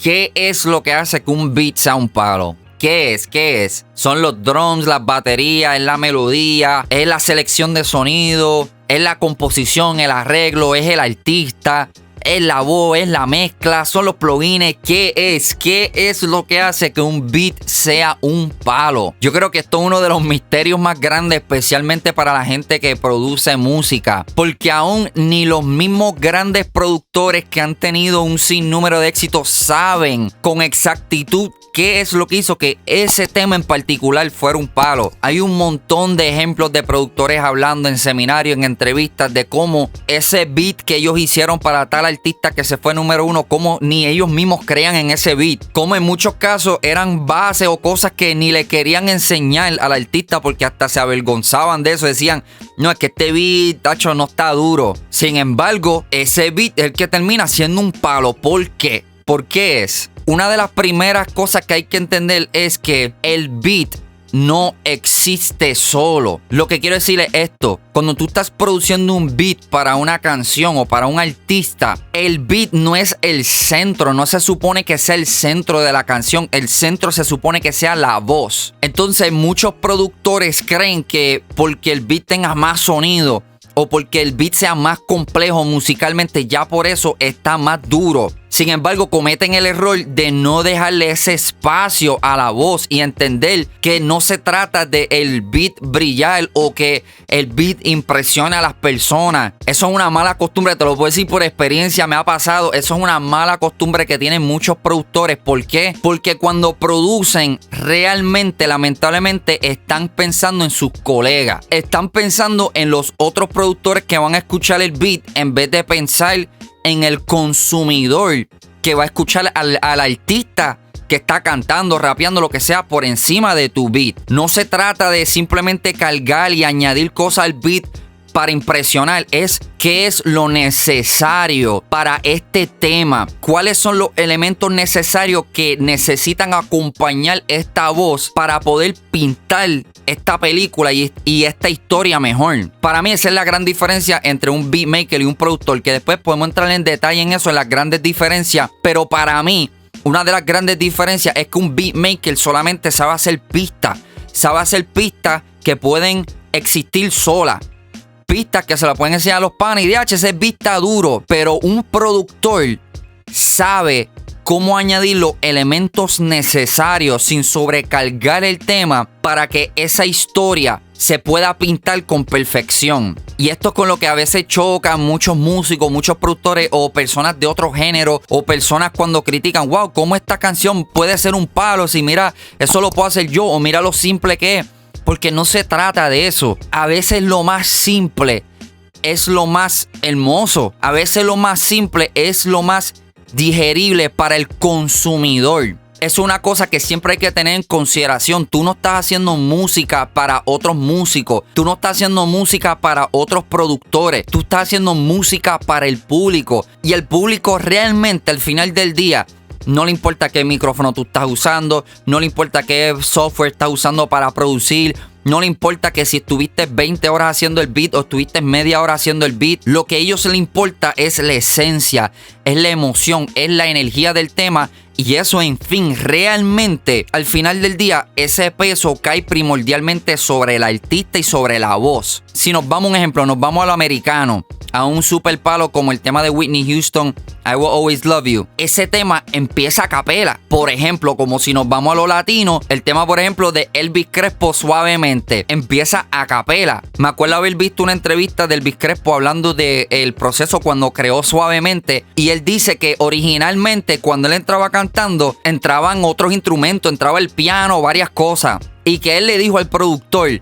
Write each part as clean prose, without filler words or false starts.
¿Qué es lo que hace que un beat sea un palo? ¿Qué es? ¿Qué es? Son los drums, las baterías, es la melodía, es la selección de sonido, es la composición, el arreglo, es el artista, es la voz, es la mezcla, son los plugins. ¿Qué es? ¿Qué es lo que hace que un beat sea un palo? Yo creo que esto es uno de los misterios más grandes, especialmente para la gente que produce música, porque aún ni los mismos grandes productores que han tenido un sinnúmero de éxitos saben con exactitud qué es lo que hizo que ese tema en particular fuera un palo. Hay un montón de ejemplos de productores hablando en seminarios, en entrevistas, de cómo ese beat que ellos hicieron para tal artista que se fue número uno, cómo ni ellos mismos creían en ese beat. Cómo en muchos casos eran bases o cosas que ni le querían enseñar al artista porque hasta se avergonzaban de eso. Decían, no, es que este beat, tacho, no está duro. Sin embargo, ese beat es el que termina siendo un palo. ¿Por qué? ¿Por qué es? Una de las primeras cosas que hay que entender es que el beat no existe solo. Lo que quiero decir es esto: cuando tú estás produciendo un beat para una canción o para un artista, el beat no es el centro, no se supone que sea el centro de la canción, el centro se supone que sea la voz. Entonces muchos productores creen que porque el beat tenga más sonido o porque el beat sea más complejo musicalmente, ya por eso está más duro. Sin embargo, cometen el error de no dejarle ese espacio a la voz y entender que no se trata de el beat brillar o que el beat impresione a las personas. Eso es una mala costumbre, te lo puedo decir por experiencia, me ha pasado. Eso es una mala costumbre que tienen muchos productores. ¿Por qué? Porque cuando producen, realmente, lamentablemente, están pensando en sus colegas. Están pensando en los otros productores que van a escuchar el beat en vez de pensar en el consumidor que va a escuchar al artista que está cantando, rapeando, lo que sea por encima de tu beat. No se trata de simplemente cargar y añadir cosas al beat para impresionar. Es qué es lo necesario para este tema. ¿Cuáles son los elementos necesarios que necesitan acompañar esta voz para poder pintar esta película y esta historia mejor? Para mí esa es la gran diferencia entre un beatmaker y un productor, que después podemos entrar en detalle en eso, en las grandes diferencias. Pero para mí, una de las grandes diferencias es que un beatmaker solamente sabe hacer pistas. Sabe hacer pistas que pueden existir solas. Pistas que se la pueden enseñar a los panes y ese beat está duro. Pero un productor sabe cómo añadir los elementos necesarios sin sobrecargar el tema para que esa historia se pueda pintar con perfección. Y esto es con lo que a veces chocan muchos músicos, muchos productores o personas de otro género, o personas cuando critican, wow, ¿cómo esta canción puede ser un palo? Si mira, eso lo puedo hacer yo, o mira lo simple que es. Porque no se trata de eso. A veces lo más simple es lo más hermoso. A veces lo más simple es lo más digerible para el consumidor. Es una cosa que siempre hay que tener en consideración. Tú no estás haciendo música para otros músicos. Tú no estás haciendo música para otros productores. Tú estás haciendo música para el público. Y el público realmente al final del día no le importa qué micrófono tú estás usando, no le importa qué software estás usando para producir, no le importa que si estuviste 20 horas haciendo el beat o estuviste media hora haciendo el beat. Lo que a ellos les importa es la esencia, es la emoción, es la energía del tema. Y eso, en fin, realmente, al final del día, ese peso cae primordialmente sobre el artista y sobre la voz. Si nos vamos a un ejemplo, nos vamos a lo americano, a un super palo como el tema de Whitney Houston, I Will Always Love You. Ese tema empieza a capela. Por ejemplo, como si nos vamos a lo latino, el tema, por ejemplo, de Elvis Crespo, Suavemente, empieza a capela. Me acuerdo haber visto una entrevista de Elvis Crespo hablando del proceso cuando creó Suavemente, y él dice que originalmente cuando él entraba cantando, entraban otros instrumentos, entraba el piano, varias cosas, y que él le dijo al productor,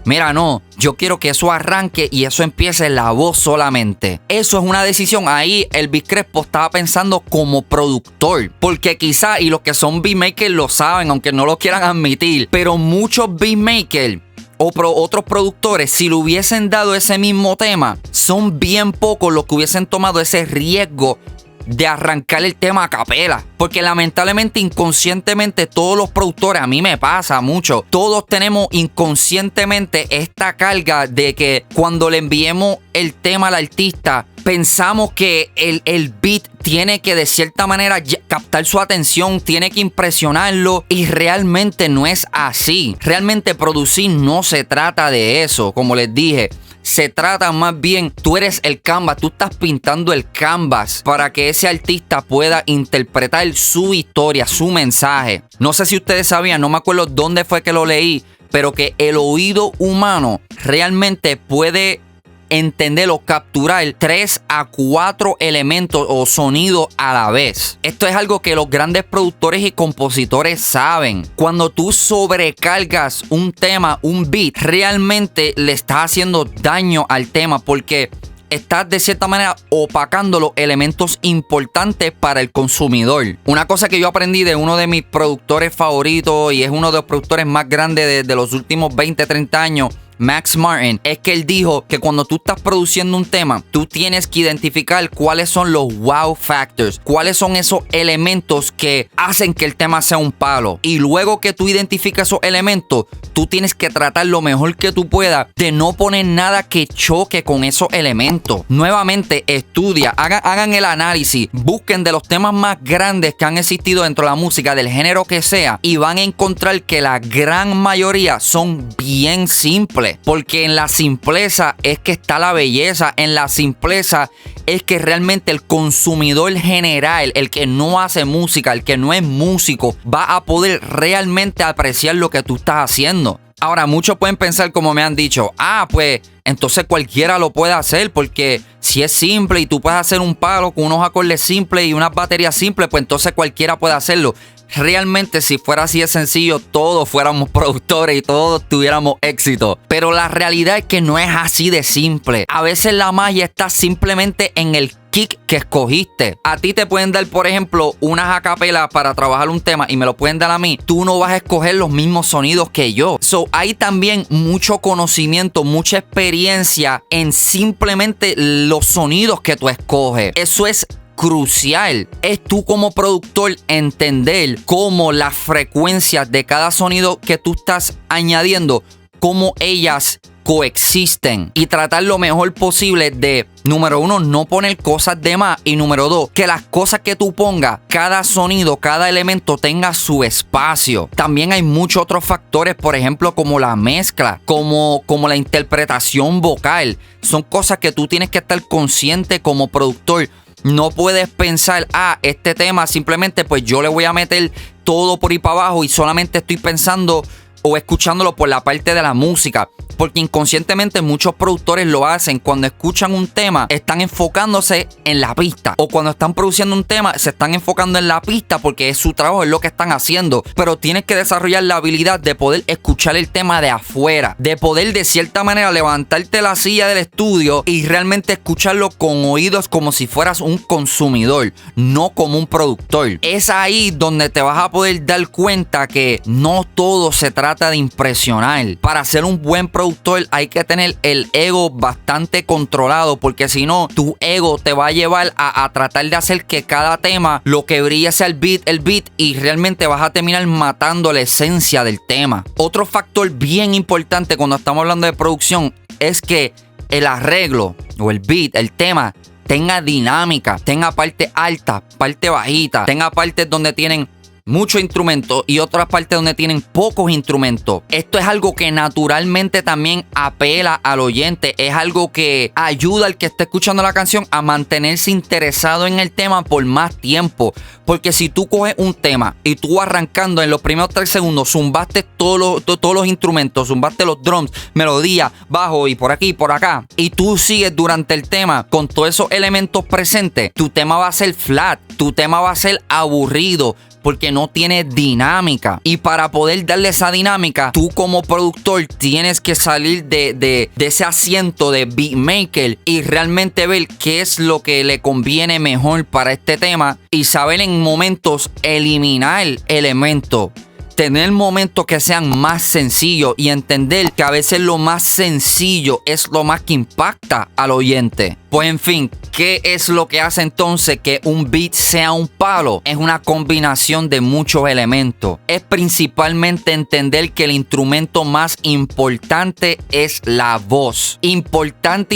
mira, no, yo quiero que eso arranque y eso empiece la voz solamente. Eso es una decisión. Ahí Elvis Crespo estaba pensando como productor. Porque quizá, y los que son beatmakers lo saben, aunque no lo quieran admitir, pero muchos beatmakers o otros productores, si le hubiesen dado ese mismo tema, son bien pocos los que hubiesen tomado ese riesgo de arrancar el tema a capela. Porque lamentablemente, inconscientemente, todos los productores, a mí me pasa mucho, todos tenemos inconscientemente esta carga de que cuando le enviemos el tema al artista, pensamos que el beat tiene que de cierta manera captar su atención, tiene que impresionarlo, y realmente no es así. Realmente producir no se trata de eso, como les dije. Se trata más bien, tú eres el canvas, tú estás pintando el canvas para que ese artista pueda interpretar su historia, su mensaje. No sé si ustedes sabían, no me acuerdo dónde fue que lo leí, pero que el oído humano realmente puede entender o capturar 3 a 4 elementos o sonidos a la vez. Esto es algo que los grandes productores y compositores saben. Cuando tú sobrecargas un tema, un beat, realmente le estás haciendo daño al tema, porque estás de cierta manera opacando los elementos importantes para el consumidor. Una cosa que yo aprendí de uno de mis productores favoritos, y es uno de los productores más grandes de los últimos 20, 30 años, Max Martin, es que él dijo que cuando tú estás produciendo un tema, tú tienes que identificar cuáles son los wow factors, cuáles son esos elementos que hacen que el tema sea un palo. Y luego que tú identificas esos elementos, tú tienes que tratar lo mejor que tú puedas de no poner nada que choque con esos elementos. Nuevamente, estudia, hagan el análisis, busquen de los temas más grandes que han existido dentro de la música, del género que sea, y van a encontrar que la gran mayoría son bien simples. Porque en la simpleza es que está la belleza. En la simpleza es que realmente el consumidor general, el que no hace música, el que no es músico, va a poder realmente apreciar lo que tú estás haciendo. Ahora, muchos pueden pensar, como me han dicho, pues entonces cualquiera lo puede hacer, porque si es simple y tú puedes hacer un palo con unos acordes simples y unas baterías simples, pues entonces cualquiera puede hacerlo. Realmente, si fuera así de sencillo, todos fuéramos productores y todos tuviéramos éxito. Pero la realidad es que no es así de simple. A veces la magia está simplemente en el kick que escogiste. A ti te pueden dar, por ejemplo, unas acapelas para trabajar un tema y me lo pueden dar a mí. Tú no vas a escoger los mismos sonidos que yo. Hay también mucho conocimiento, mucha experiencia en simplemente los sonidos que tú escoges. Eso es crucial. Es tú como productor entender cómo las frecuencias de cada sonido que tú estás añadiendo, cómo ellas coexisten, y tratar lo mejor posible de, número 1, no poner cosas de más, y número 2, que las cosas que tú pongas, cada sonido, cada elemento tenga su espacio. También hay muchos otros factores, por ejemplo, como la mezcla, como la interpretación vocal. Son cosas que tú tienes que estar consciente como productor. No puedes pensar, este tema simplemente pues yo le voy a meter todo por ahí para abajo y solamente estoy pensando o escuchándolo por la parte de la música. Porque inconscientemente muchos productores lo hacen. Cuando escuchan un tema, están enfocándose en la pista. O cuando están produciendo un tema, se están enfocando en la pista porque es su trabajo, es lo que están haciendo. Pero tienes que desarrollar la habilidad de poder escuchar el tema de afuera. De poder de cierta manera levantarte la silla del estudio y realmente escucharlo con oídos como si fueras un consumidor, no como un productor. Es ahí donde te vas a poder dar cuenta que no todo se trata de impresionar. Para ser un buen productor hay que tener el ego bastante controlado, porque si no, tu ego te va a llevar a tratar de hacer que cada tema lo que brille sea el beat, y realmente vas a terminar matando la esencia del tema. Otro factor bien importante cuando estamos hablando de producción es que el arreglo o el beat, el tema, tenga dinámica, tenga parte alta, parte bajita, tenga partes donde tienen muchos instrumentos y otras partes donde tienen pocos instrumentos. Esto es algo que naturalmente también apela al oyente. Es algo que ayuda al que esté escuchando la canción a mantenerse interesado en el tema por más tiempo. Porque si tú coges un tema y tú arrancando en los primeros 3 segundos zumbaste todos los instrumentos, zumbaste los drums, melodía, bajo y por aquí y por acá, y tú sigues durante el tema con todos esos elementos presentes, tu tema va a ser flat, tu tema va a ser aburrido, porque no tiene dinámica. Y para poder darle esa dinámica, tú como productor tienes que salir de ese asiento de beatmaker y realmente ver qué es lo que le conviene mejor para este tema, y saber en momentos eliminar elementos. tener momentos que sean más sencillos y entender que a veces lo más sencillo es lo más que impacta al oyente. Pues en fin, ¿qué es lo que hace entonces que un beat sea un palo? Es una combinación de muchos elementos. Es principalmente entender que el instrumento más importante es la voz. Importante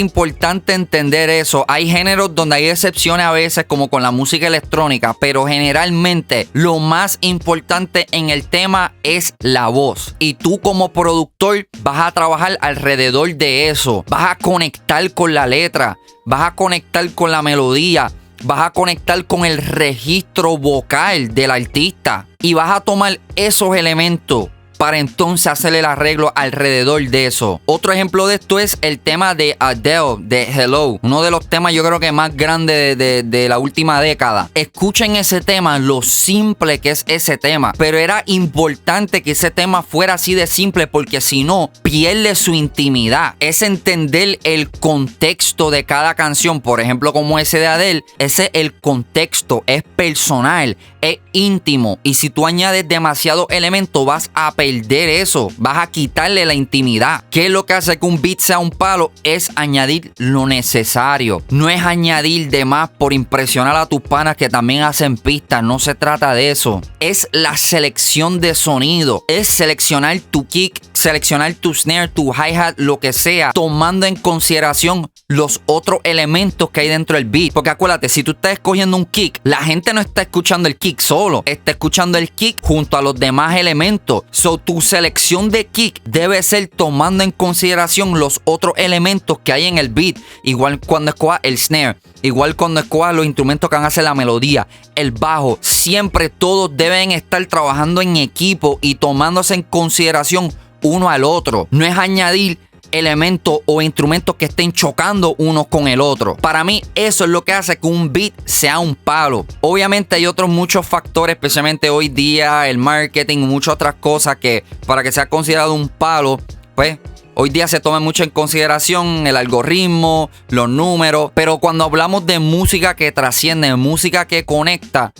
entender eso. Hay géneros donde hay excepciones a veces, como con la música electrónica, pero generalmente lo más importante en el tema es la voz. Y tú como productor vas a trabajar alrededor de eso. Vas a conectar con la letra. Vas a conectar con la melodía, vas a conectar con el registro vocal del artista y vas a tomar esos elementos para entonces hacer el arreglo alrededor de eso. Otro ejemplo de esto es el tema de Adele, de Hello. Uno de los temas yo creo que más grandes de la última década. Escuchen ese tema, lo simple que es ese tema. Pero era importante que ese tema fuera así de simple porque si no, pierde su intimidad. Es entender el contexto de cada canción. Por ejemplo, como ese de Adele, ese es el contexto, es personal, es íntimo. Y si tú añades demasiados elementos, vas a perder eso, vas a quitarle la intimidad. ¿Qué es lo que hace que un beat sea un palo? Es añadir lo necesario. No es añadir de más por impresionar a tus panas que también hacen pistas. No se trata de eso. Es la selección de sonido. Es seleccionar tu kick, seleccionar tu snare, tu hi-hat, lo que sea, tomando en consideración los otros elementos que hay dentro del beat. Porque acuérdate, si tú estás escogiendo un kick, la gente no está escuchando el kick solo, está escuchando el kick junto a los demás elementos. So, tu selección de kick debe ser tomando en consideración los otros elementos que hay en el beat. Igual cuando escojas el snare, igual cuando escojas los instrumentos que van a hacer la melodía, el bajo. Siempre todos deben estar trabajando en equipo y tomándose en consideración uno al otro. No es añadir elementos o instrumentos que estén chocando unos con el otro. Para mí eso es lo que hace que un beat sea un palo. Obviamente hay otros muchos factores, especialmente hoy día, el marketing y muchas otras cosas que para que sea considerado un palo, pues hoy día se toma mucho en consideración el algoritmo, los números, pero cuando hablamos de música que trasciende, música que conecta,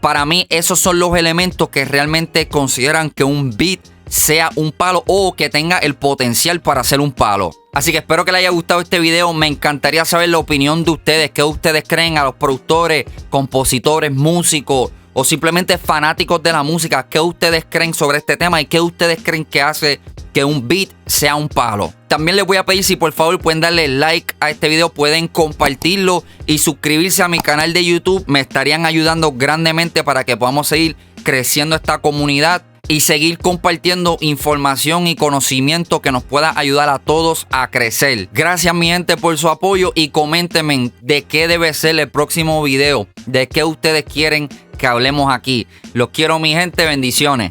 para mí esos son los elementos que realmente consideran que un beat sea un palo o que tenga el potencial para ser un palo. Así que espero que les haya gustado este video. Me encantaría saber la opinión de ustedes. ¿Qué ustedes creen a los productores, compositores, músicos o simplemente fanáticos de la música? ¿Qué ustedes creen sobre este tema y qué ustedes creen que hace que un beat sea un palo? También les voy a pedir si por favor pueden darle like a este video, pueden compartirlo y suscribirse a mi canal de YouTube. Me estarían ayudando grandemente para que podamos seguir creciendo esta comunidad y seguir compartiendo información y conocimiento que nos pueda ayudar a todos a crecer. Gracias mi gente por su apoyo y coméntenme de qué debe ser el próximo video, de qué ustedes quieren que hablemos aquí. Los quiero mi gente, bendiciones.